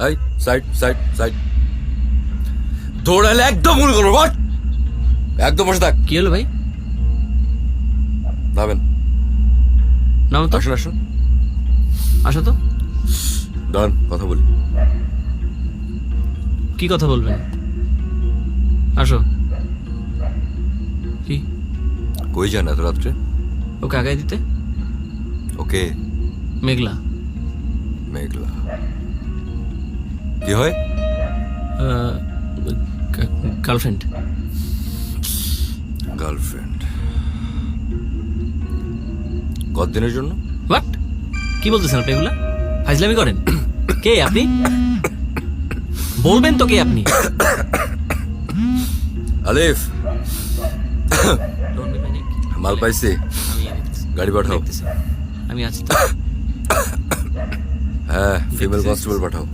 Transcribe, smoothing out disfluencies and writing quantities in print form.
এই side side side দৌড়ালে একদম ভুল করবো বাট একদম বসে থাক। কি হলো ভাই? নামেন। নাম তো। আসুন আসুন আসো তো। দাঁড়ান কথা বলি। কি কথা বলবেন? আসো। কি? কই যান এত রাত্রে? ওকে আগায় দিতে। ওকে মেঘলা। মেঘলা কি হয়? গার্লফ্রেন্ড। গার্লফ্রেন্ড কতদিনের জন্য? হোয়াট? কি বলতেছেন আপনি এগুলা? ফাইজলামি করেন? কে আপনি? বলবেন তো কে আপনি? আলিফ Don't be panic. মাল পাইছি, আমি এনে দিচ্ছি। গাড়ি পাঠাও। দেখতেছি। আমি আছি তো। হ্যাঁ ফিমেল কনস্টেবল পাঠাও।